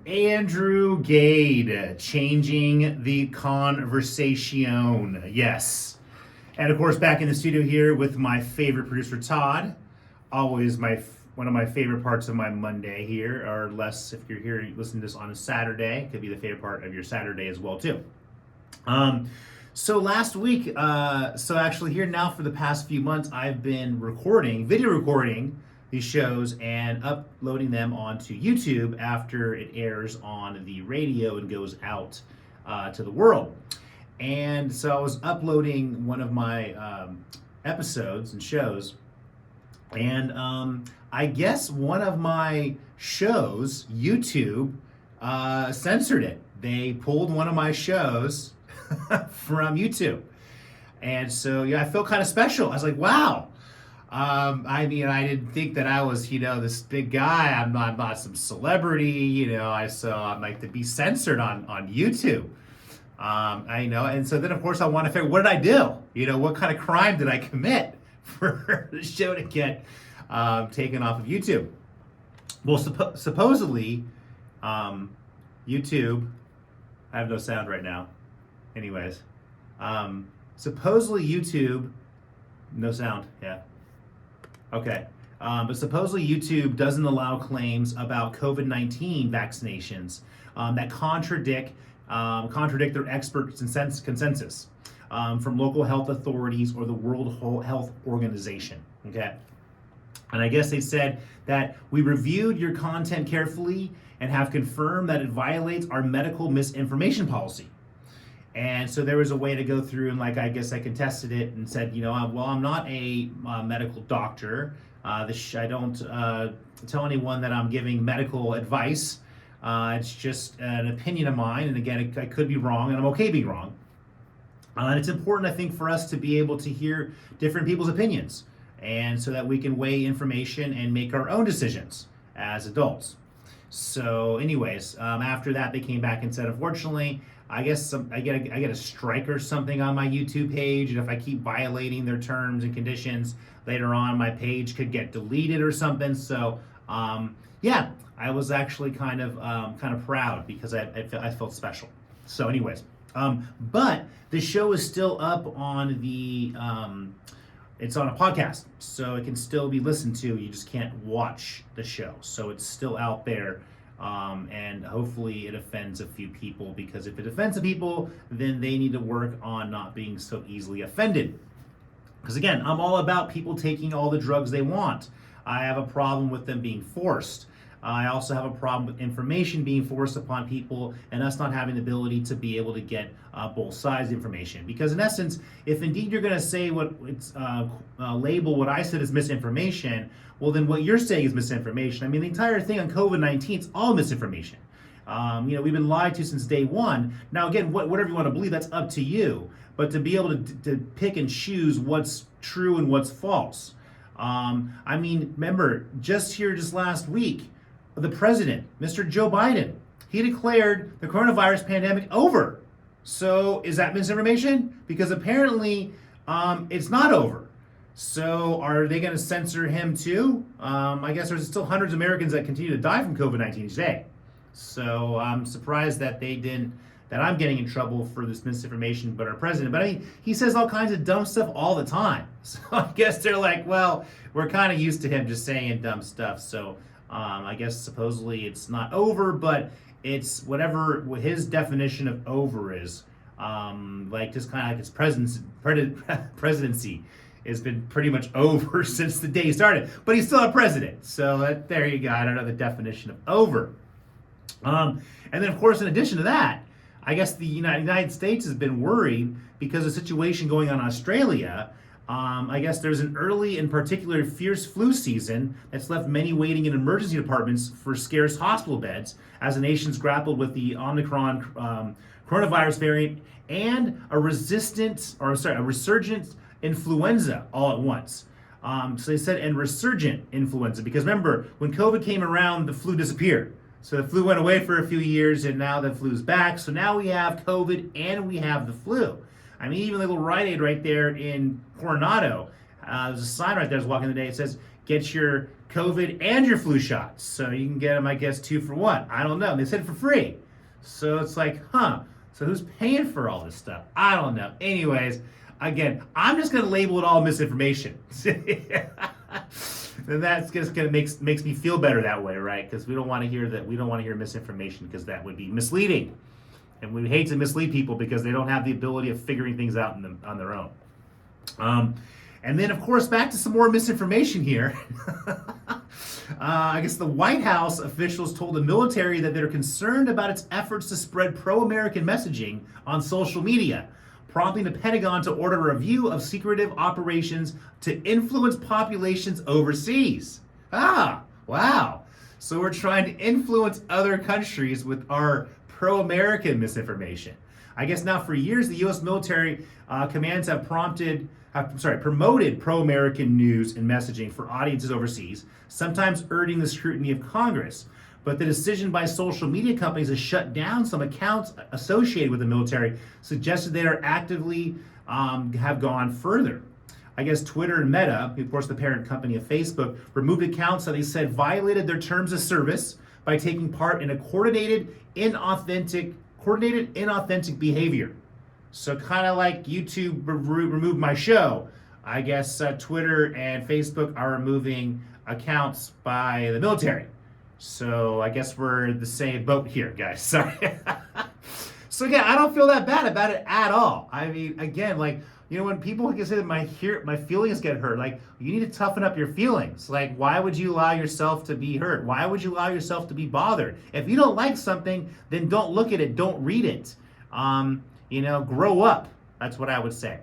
Andrew Gade, changing the conversation. Yes. And of course, back in the studio here with my favorite producer, Todd. Always one of my favorite parts of my Monday here, or less if you're here listening to this on a Saturday. Could be the favorite part of your Saturday as well, too. So last week, actually here now for the past few months, I've been video recording these shows and uploading them onto YouTube after it airs on the radio and goes out to the world. And so I was uploading one of my episodes and shows, and I guess one of my shows, YouTube, censored it. They pulled one of my shows from YouTube. And so, yeah, I felt kind of special. I was like, wow. I didn't think that I was, this big guy. I'm not some celebrity, so I'm like to be censored on YouTube. And so then of course I want to figure, what did I do? What kind of crime did I commit for the show to get taken off of YouTube? Well, supposedly, YouTube, I have no sound right now. Anyways, supposedly YouTube, no sound, yeah. Okay, but supposedly YouTube doesn't allow claims about COVID-19 vaccinations that contradict their expert consensus from local health authorities or the World Health Organization, okay? And I guess they said that we reviewed your content carefully and have confirmed that it violates our medical misinformation policy. And so there was a way to go through and I guess I contested it and said, I'm not a medical doctor. I don't tell anyone that I'm giving medical advice. It's just an opinion of mine. And again, I could be wrong, and I'm okay being wrong. And it's important, I think, for us to be able to hear different people's opinions, and so that we can weigh information and make our own decisions as adults. So anyways, after that, they came back and said, unfortunately, I guess I get a strike or something on my YouTube page, and if I keep violating their terms and conditions, later on my page could get deleted or something. So yeah, I was actually kind of proud because I felt special. So anyways, but the show is still up on the it's on a podcast, so it can still be listened to. You just can't watch the show, so it's still out there. And hopefully it offends a few people, because if it offends the people, then they need to work on not being so easily offended. Because again, I'm all about people taking all the drugs they want. I have a problem with them being forced. I also have a problem with information being forced upon people and us not having the ability to be able to get both sides information. Because in essence, if indeed you're going to say label what I said as misinformation, well then what you're saying is misinformation. The entire thing on COVID-19 is all misinformation. We've been lied to since day one. Now again, whatever you want to believe, that's up to you. But to be able to pick and choose what's true and what's false. Remember, just last week, the president, Mr. Joe Biden, he declared the coronavirus pandemic over. So is that misinformation? Because apparently it's not over. So are they going to censor him too? I guess there's still hundreds of Americans that continue to die from COVID-19 today. So I'm surprised that I'm getting in trouble for this misinformation, but our president. But he says all kinds of dumb stuff all the time. So I guess they're like, well, we're kind of used to him just saying dumb stuff. So I guess supposedly it's not over, but it's whatever his definition of over is. Just kind of like his presidency has been pretty much over since the day he started. But he's still a president. So there you go. I don't know the definition of over. And then, of course, in addition to that, I guess the United States has been worried because of the situation going on in Australia. I guess there's an early and particular fierce flu season that's left many waiting in emergency departments for scarce hospital beds as the nation's grappled with the Omicron coronavirus variant and a resurgent influenza all at once. So they said, and resurgent influenza, because remember, when COVID came around, the flu disappeared. So the flu went away for a few years, and now the flu's back. So now we have COVID and we have the flu. Even the little Rite Aid right there in Coronado, there's a sign right there I was walking today. It says, get your COVID and your flu shots. So you can get them, I guess, 2 for 1. I don't know. They said for free. So it's like, so who's paying for all this stuff? I don't know. Anyways, again, I'm just going to label it all misinformation. And that's just going to makes me feel better that way, right? Because we don't want to hear that. We don't want to hear misinformation because that would be misleading. And we hate to mislead people because they don't have the ability of figuring things out on their own. And then, of course, back to some more misinformation here. I guess the White House officials told the military that they're concerned about its efforts to spread pro-American messaging on social media, prompting the Pentagon to order a review of secretive operations to influence populations overseas. Wow. So we're trying to influence other countries with our pro-American misinformation. I guess now for years, the U.S. military commands have promoted pro-American news and messaging for audiences overseas, sometimes urging the scrutiny of Congress. But the decision by social media companies to shut down some accounts associated with the military suggested they are actively have gone further. I guess Twitter and Meta, of course the parent company of Facebook, removed accounts that they said violated their terms of service by taking part in a coordinated, inauthentic behavior. So kind of like YouTube removed my show, I guess Twitter and Facebook are removing accounts by the military. So I guess we're in the same boat here, guys. Sorry. So again, I don't feel that bad about it at all. I mean, again, like, when people can say that my feelings get hurt, like, you need to toughen up your feelings. Like, why would you allow yourself to be hurt? Why would you allow yourself to be bothered? If you don't like something, then don't look at it. Don't read it. Grow up. That's what I would say.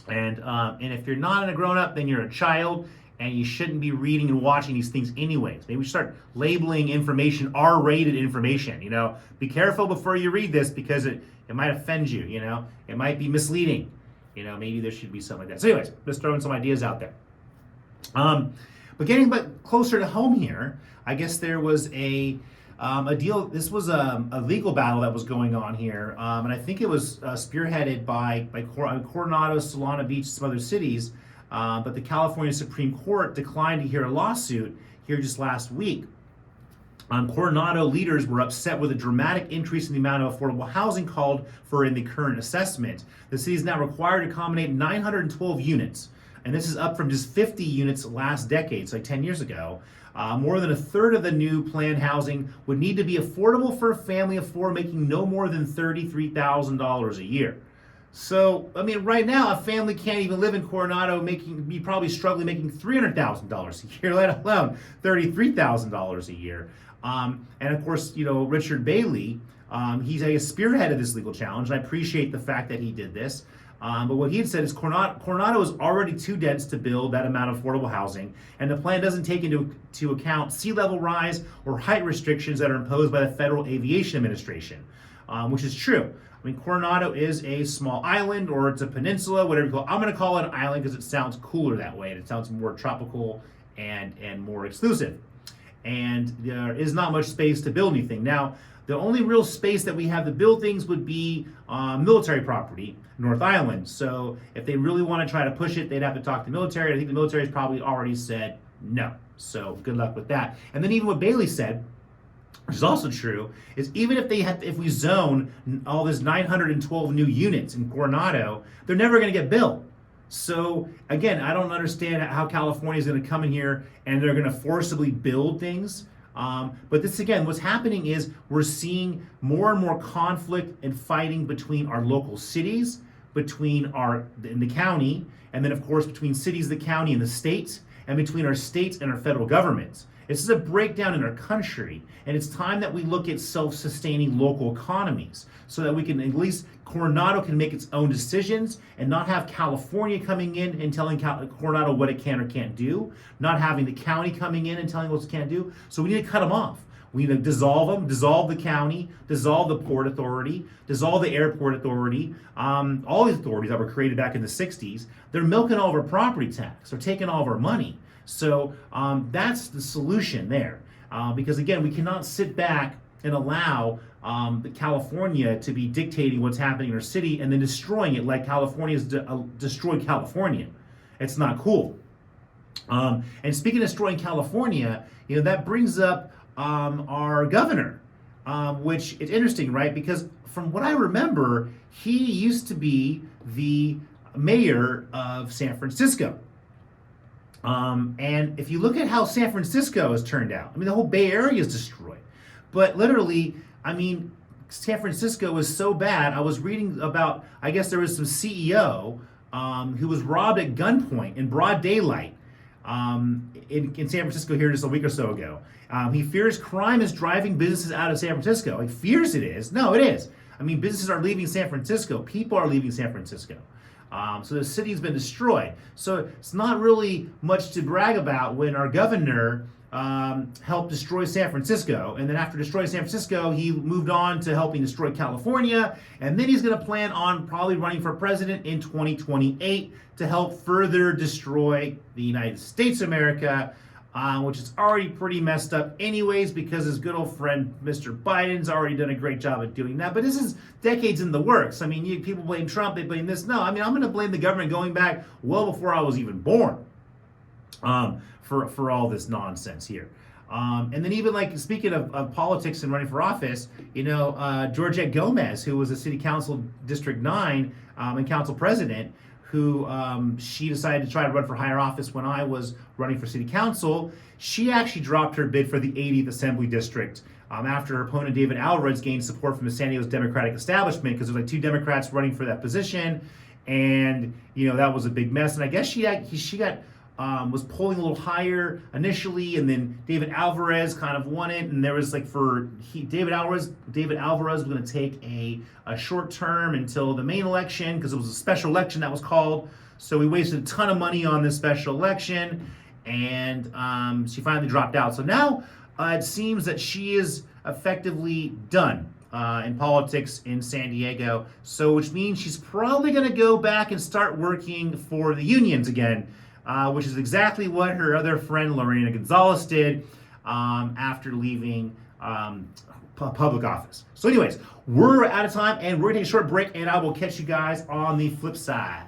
And if you're not a grown up, then you're a child, and you shouldn't be reading and watching these things anyways. Maybe we start labeling information R-rated information. Be careful before you read this because it might offend you. It might be misleading. Maybe there should be something like that. So anyways, just throwing some ideas out there. But getting closer to home here, I guess there was a deal. This was a legal battle that was going on here, and I think it was spearheaded by Coronado, Solana Beach, some other cities. But the California Supreme Court declined to hear a lawsuit here just last week. Coronado leaders were upset with a dramatic increase in the amount of affordable housing called for in the current assessment. The city is now required to accommodate 912 units, and this is up from just 50 units last decade, so like 10 years ago. More than a third of the new planned housing would need to be affordable for a family of 4 making no more than $33,000 a year. So, I mean, right now, a family can't even live in Coronado be probably struggling making $300,000 a year, let alone $33,000 a year. And of course, Richard Bailey, he's a spearhead of this legal challenge, and I appreciate the fact that he did this. But what he had said is Coronado is already too dense to build that amount of affordable housing, and the plan doesn't take into account sea level rise or height restrictions that are imposed by the Federal Aviation Administration, which is true. I mean, Coronado is a small island, or it's a peninsula, whatever you call it. I'm going to call it an island because it sounds cooler that way, and it sounds more tropical and more exclusive. And there is not much space to build anything. Now, the only real space that we have to build things would be military property, North Island. So if they really want to try to push it, they'd have to talk to the military. I think the military has probably already said no. So good luck with that. And then even what Bailey said, which is also true, is even if we zone all this 912 new units in Coronado, they're never going to get built. So again, I don't understand how California is going to come in here and they're going to forcibly build things. But this, again, what's happening is we're seeing more and more conflict and fighting between our local cities, between in the county, and then of course between cities, the county, and the states, and between our states and our federal governments. This is a breakdown in our country, and it's time that we look at self-sustaining local economies so that we can, at least Coronado can make its own decisions and not have California coming in and telling Coronado what it can or can't do, not having the county coming in and telling what it can't do. So we need to cut them off. We need to dissolve them, dissolve the county, dissolve the Port Authority, dissolve the Airport Authority, all these authorities that were created back in the 60s. They're milking all of our property tax. They're taking all of our money. So that's the solution there. Because again, we cannot sit back and allow California to be dictating what's happening in our city and then destroying it like California has destroyed California. It's not cool. And speaking of destroying California, that brings up our governor, which is interesting, right? Because from what I remember, he used to be the mayor of San Francisco. And if you look at how San Francisco has turned out, I mean, the whole Bay Area is destroyed. But literally, I mean, San Francisco is so bad. I was reading about, I guess there was some CEO who was robbed at gunpoint in broad daylight in San Francisco here just a week or so ago. He fears crime is driving businesses out of San Francisco. He fears it is. No, it is. I mean, businesses are leaving San Francisco. People are leaving San Francisco. So the city's been destroyed. So it's not really much to brag about when our governor helped destroy San Francisco. And then after destroying San Francisco, he moved on to helping destroy California. And then he's going to plan on probably running for president in 2028 to help further destroy the United States of America, which is already pretty messed up anyways, because his good old friend Mr. Biden's already done a great job at doing that. But this is decades in the works. I mean, people blame Trump, they blame this. No, I mean, I'm going to blame the government going back well before I was even born for all this nonsense here. And then even like speaking of politics and running for office, Georgette Gomez, who was a city council District 9 and council president, who she decided to try to run for higher office when I was running for city council. She actually dropped her bid for the 80th Assembly District after her opponent David Alvarez gained support from the San Diego's Democratic establishment, because there was like 2 Democrats running for that position, and that was a big mess. And I guess she got was polling a little higher initially, and then David Alvarez kind of won it, and there was like David Alvarez was going to take a short term until the main election, because it was a special election that was called. So we wasted a ton of money on this special election, and she finally dropped out. So now it seems that she is effectively done in politics in San Diego. So which means she's probably going to go back and start working for the unions again. Which is exactly what her other friend Lorena Gonzalez did after leaving public office. So anyways, we're out of time, and we're going to take a short break, and I will catch you guys on the flip side.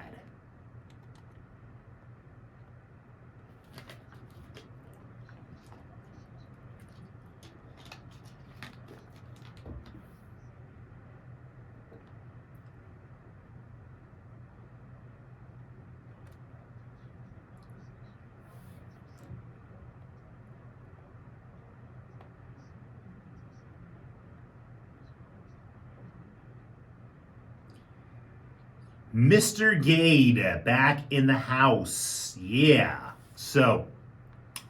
Mr. Gade back in the house. Yeah. So,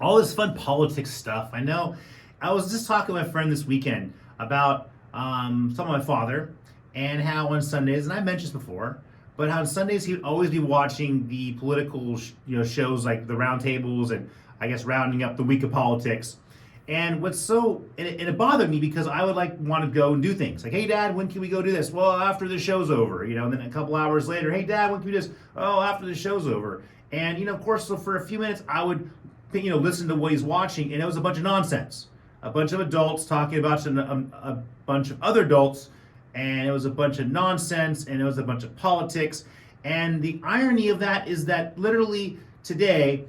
all this fun politics stuff. I know I was just talking to my friend this weekend about some of my father, and how on Sundays, and I mentioned this before, but how on Sundays he would always be watching the political shows like the round tables, and I guess rounding up the week of politics. And it bothered me, because I would want to go and do things. Like, hey, Dad, when can we go do this? Well, after the show's over, and then a couple hours later, hey, Dad, when can we do this? Oh, after the show's over. And, of course, so for a few minutes, I would, listen to what he's watching, and it was a bunch of nonsense. A bunch of adults talking about a bunch of other adults, and it was a bunch of nonsense, and it was a bunch of politics. And the irony of that is that literally today,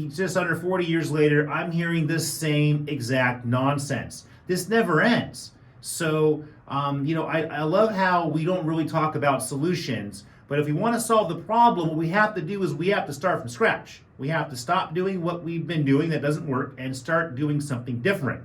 just under 40 years later, I'm hearing this same exact nonsense. This never ends. So, I love how we don't really talk about solutions, but if we want to solve the problem, what we have to do is we have to start from scratch. We have to stop doing what we've been doing that doesn't work and start doing something different.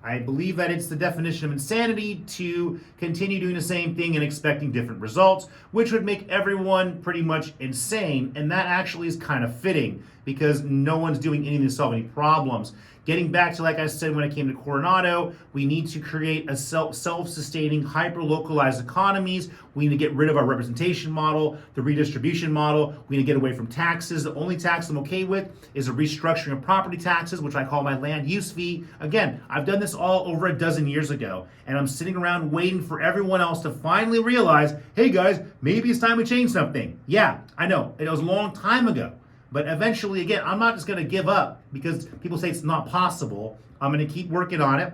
I believe that it's the definition of insanity to continue doing the same thing and expecting different results, which would make everyone pretty much insane. And that actually is kind of fitting, because no one's doing anything to solve any problems. Getting back to, like I said, when I came to Coronado, we need to create a self-sustaining, hyper-localized economies. We need to get rid of our representation model, the redistribution model. We need to get away from taxes. The only tax I'm okay with is a restructuring of property taxes, which I call my land use fee. Again, I've done this all over a dozen years ago, and I'm sitting around waiting for everyone else to finally realize, hey guys, maybe it's time we change something. Yeah, I know, it was a long time ago. But eventually, again, I'm not just going to give up because people say it's not possible. I'm going to keep working on it.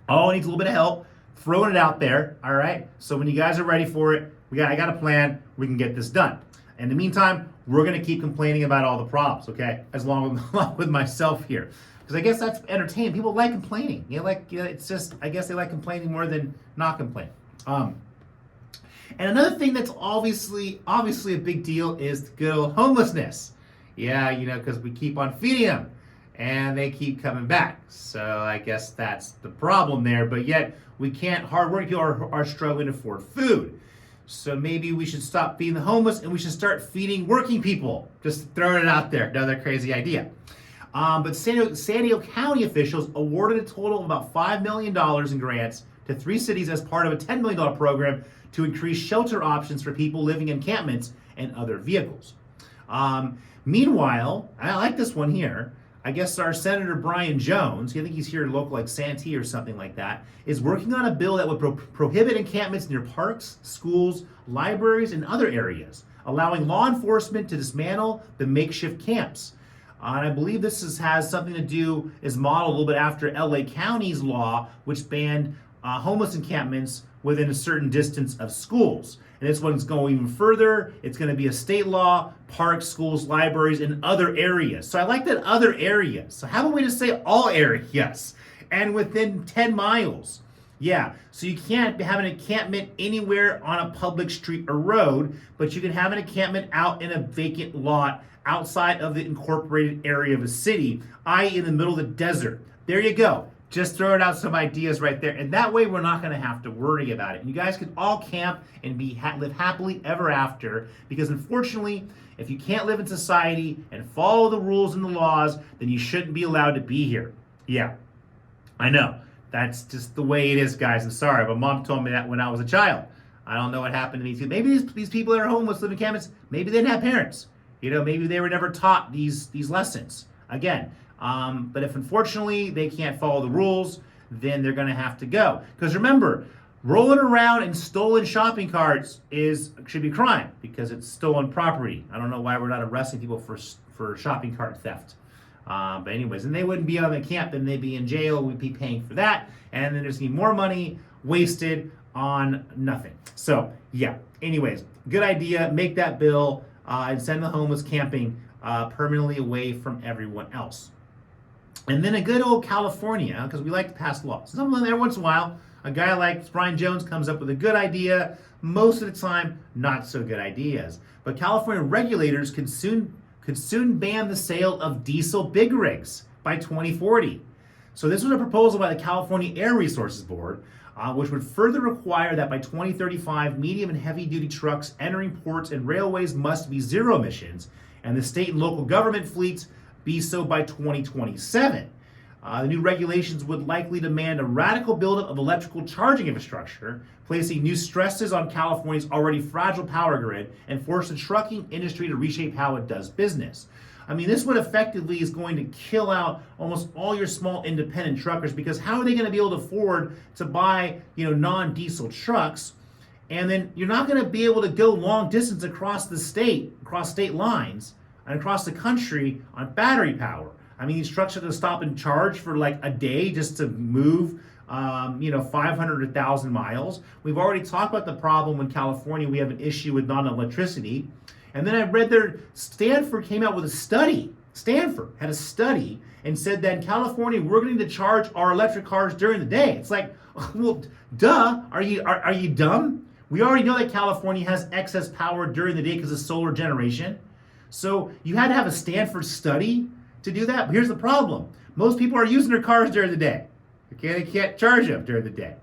All I need is a little bit of help, throwing it out there, all right? So when you guys are ready for it, I got a plan. We can get this done. In the meantime, we're going to keep complaining about all the problems, okay? Along with myself here. Because I guess that's entertaining. People like complaining. It's just, I guess they like complaining more than not complaining. And another thing that's obviously a big deal is the good old homelessness. Yeah, because we keep on feeding them and they keep coming back. So I guess that's the problem there. But yet we can't, hardworking people are struggling to afford food. So maybe we should stop feeding the homeless and we should start feeding working people. Just throwing it out there, another crazy idea. But San Diego County officials awarded a total of about $5 million in grants to 3 cities as part of a $10 million program to increase shelter options for people living in encampments and other vehicles. Meanwhile, I like this one here. I guess our Senator Brian Jones, I think he's here local like Santee or something like that, is working on a bill that would prohibit encampments near parks, schools, libraries, and other areas, allowing law enforcement to dismantle the makeshift camps. And I believe this has something to do, is modeled a little bit after LA County's law, which banned homeless encampments within a certain distance of schools. And this one's going even further. It's going to be a state law, parks, schools, libraries, and other areas. So I like that, other areas. So how about we just say all areas and within 10 miles? Yeah, so you can't have an encampment anywhere on a public street or road, but you can have an encampment out in a vacant lot outside of the incorporated area of a city, i.e. in the middle of the desert. There you go. Just throwing out some ideas right there. And that way we're not going to have to worry about it. And you guys can all camp and live happily ever after. Because unfortunately, if you can't live in society and follow the rules and the laws, then you shouldn't be allowed to be here. Yeah, I know. That's just the way it is, guys. I'm sorry, but Mom told me that when I was a child. I don't know what happened to these people. Maybe these people that are homeless, live in encampments, maybe they didn't have parents. Maybe they were never taught these lessons. Again, but if unfortunately they can't follow the rules, then they're going to have to go. Because remember, rolling around in stolen shopping carts should be a crime because it's stolen property. I don't know why we're not arresting people for shopping cart theft. But anyways, and they wouldn't be on the camp, then they'd be in jail. We'd be paying for that, and then there's going to be more money wasted on nothing. So yeah. Anyways, good idea. Make that bill and send the homeless camping permanently away from everyone else. And then a good old California, because we like to pass laws. Every once in a while, a guy like Brian Jones comes up with a good idea. Most of the time, not so good ideas. But California regulators could soon ban the sale of diesel big rigs by 2040. So this was a proposal by the California Air Resources Board, which would further require that by 2035, medium and heavy duty trucks entering ports and railways must be zero emissions, and the state and local government fleets be so by 2027. The new regulations would likely demand a radical buildup of electrical charging infrastructure, placing new stresses on California's already fragile power grid and force the trucking industry to reshape how it does business. I mean, this one effectively is going to kill out almost all your small independent truckers, because how are they going to be able to afford to buy, non-diesel trucks? And then you're not going to be able to go long distance across state lines and across the country on battery power. I mean, these trucks are going to stop and charge for like a day just to move, 500 to 1,000 miles. We've already talked about the problem in California. We have an issue with non-electricity. And then I read Stanford came out with a study. Stanford had a study and said that in California, we're going to charge our electric cars during the day. It's like, well, duh, are you dumb? We already know that California has excess power during the day because of solar generation. So you had to have a Stanford study to do that. But here's the problem. Most people are using their cars during the day. Okay, they can't charge them during the day.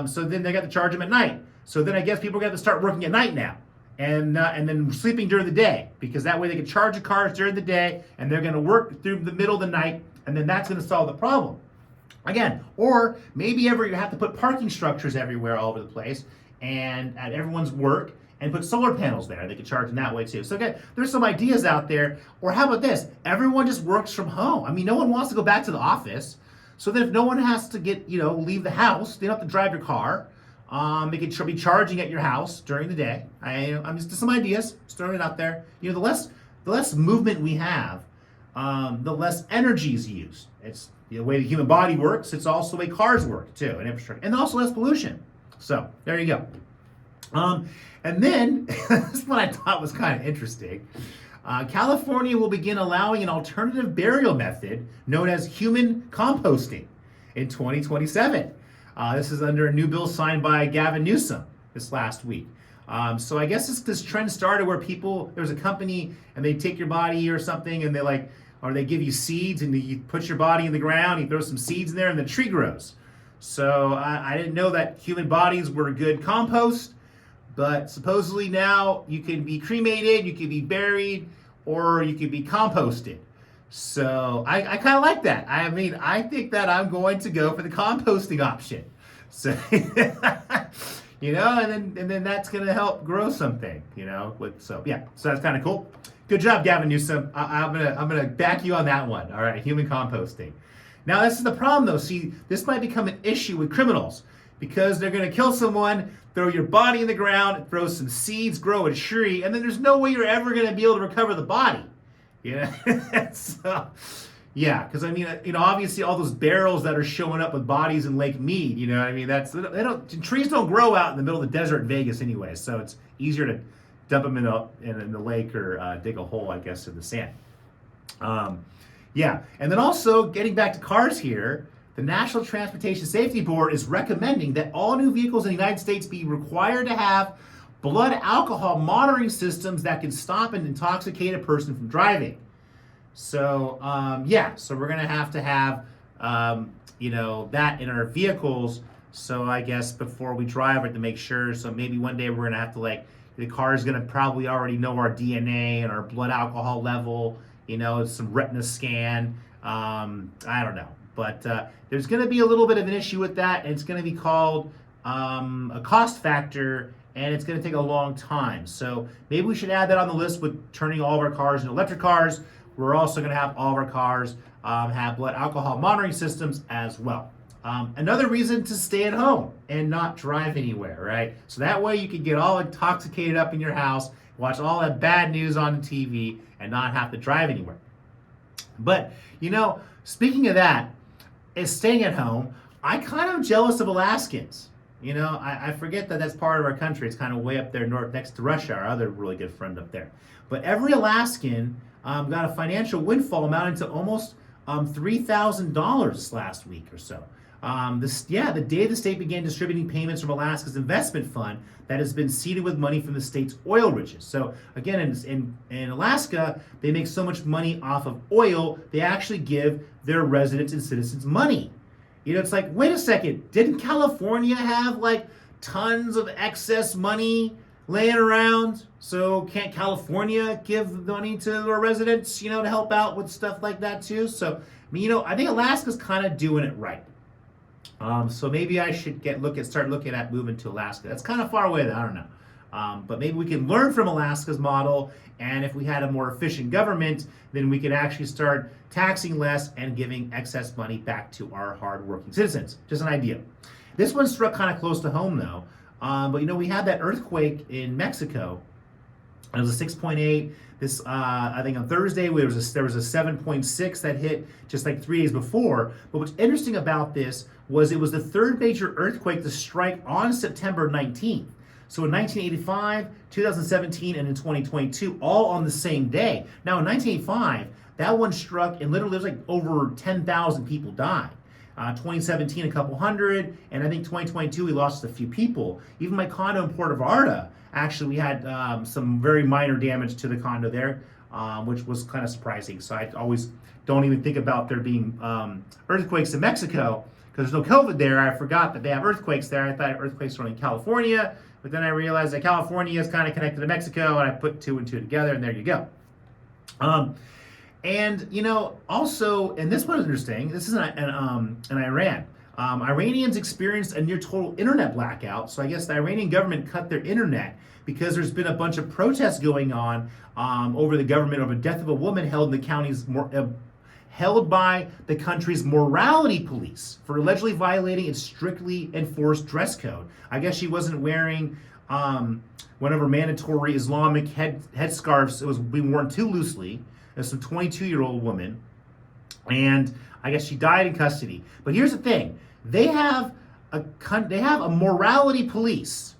So then they got to charge them at night. So then I guess people got to start working at night now. And then sleeping during the day, because that way they can charge the cars during the day and they're going to work through the middle of the night, and then that's going to solve the problem. Again, or maybe you have to put parking structures everywhere all over the place and at everyone's work, and put solar panels there. They can charge them that way too. So again, there's some ideas out there. Or how about this? Everyone just works from home. I mean, no one wants to go back to the office. So that if no one has to leave the house, they don't have to drive your car. They could be charging at your house during the day. I'm just some ideas, just throwing it out there. The less movement we have, the less energy is used. It's the way the human body works. It's also the way cars work too, and infrastructure, and also less pollution. So there you go. And then, this one I thought was kind of interesting. California will begin allowing an alternative burial method known as human composting in 2027. This is under a new bill signed by Gavin Newsom this last week. So I guess this trend started where there's a company and they take your body or something and or they give you seeds and you put your body in the ground, you throw some seeds in there and the tree grows. So I didn't know that human bodies were a good compost, but supposedly now you can be cremated, you can be buried, or you can be composted. So I kind of like that. I mean, I think that I'm going to go for the composting option. So, and then that's going to help grow something, so that's kind of cool. Good job, Gavin Newsom. I'm gonna back you on that one. All right, human composting. Now this is the problem though. See, this might become an issue with criminals because they're gonna kill someone, throw your body in the ground, throw some seeds, grow a tree, and then there's no way you're ever gonna be able to recover the body. So, because I mean, obviously all those barrels that are showing up with bodies in Lake Mead, trees don't grow out in the middle of the desert in Vegas anyway, so it's easier to dump them in the lake or dig a hole, I guess, in the sand. And then also getting back to cars here, the National Transportation Safety Board is recommending that all new vehicles in the United States be required to have blood alcohol monitoring systems that can stop an intoxicated person from driving. So, so we're going to have that in our vehicles. So I guess before we drive it to make sure. So maybe one day we're going to have to the car is going to probably already know our DNA and our blood alcohol level, some retina scan. I don't know. But there's going to be a little bit of an issue with that. And it's going to be called a cost factor, and it's going to take a long time. So maybe we should add that on the list with turning all of our cars into electric cars. We're also going to have all of our cars have blood alcohol monitoring systems as well. Another reason to stay at home and not drive anywhere, right? So that way you can get all intoxicated up in your house, watch all that bad news on the TV, and not have to drive anywhere. But, speaking of that, is staying at home, I kind of jealous of Alaskans. I forget that that's part of our country. It's kind of way up there north next to Russia, our other really good friend up there. But every Alaskan got a financial windfall amounting to almost $3,000 last week or so. The day the state began distributing payments from Alaska's investment fund that has been seeded with money from the state's oil riches. So again, in Alaska, they make so much money off of oil, they actually give their residents and citizens money. It's like, wait a second, didn't California have tons of excess money laying around? So can't California give money to their residents, to help out with stuff like that too? So, I think Alaska's kind of doing it right. So maybe I should start looking at moving to Alaska. That's kind of far away, I don't know. But maybe we can learn from Alaska's model, and if we had a more efficient government, then we could actually start taxing less and giving excess money back to our hardworking citizens. Just an idea. This one struck kind of close to home though. But we had that earthquake in Mexico. It was a 6.8. This, I think on Thursday, there was a 7.6 that hit just 3 days before. But what's interesting about this was it was the third major earthquake to strike on September 19th. So in 1985, 2017, and in 2022, all on the same day. Now in 1985, that one struck and literally there was over 10,000 people died. 2017, a couple hundred, and I think 2022, we lost a few people. Even my condo in Puerto Vallarta, actually, we had some very minor damage to the condo there, which was kind of surprising. So I always don't even think about there being earthquakes in Mexico because there's no COVID there. I forgot that they have earthquakes there. I thought earthquakes were in California, but then I realized that California is kind of connected to Mexico, and I put two and two together, and there you go. Also, and this one is interesting, this is in Iran. Iranians experienced a near total internet blackout. So I guess the Iranian government cut their internet because there's been a bunch of protests going on over the government over the death of a woman held by the country's morality police for allegedly violating its strictly enforced dress code. I guess she wasn't wearing one of her mandatory Islamic headscarves. It was being worn too loosely. There's some 22-year-old woman, and I guess she died in custody. But here's the thing: they have a morality police.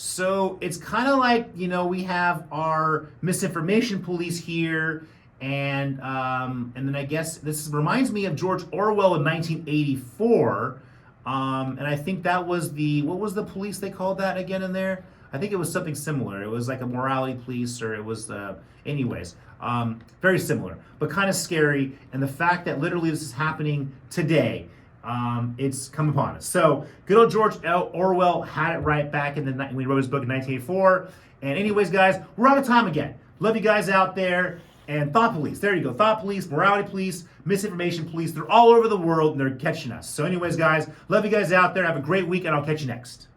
So it's kind of like, we have our misinformation police here, and then I guess this reminds me of George Orwell in 1984, and I think that was what was the police they called that again in there? I think it was something similar. It was like a morality police, or it was, anyways, very similar, but kind of scary. And the fact that literally this is happening today, it's come upon us. So good old George Orwell had it right back when he wrote his book in 1984. And anyways, guys, we're out of time again. Love you guys out there. And thought police, there you go. Thought police, morality police, misinformation police. They're all over the world and they're catching us. So anyways, guys, love you guys out there. Have a great week and I'll catch you next.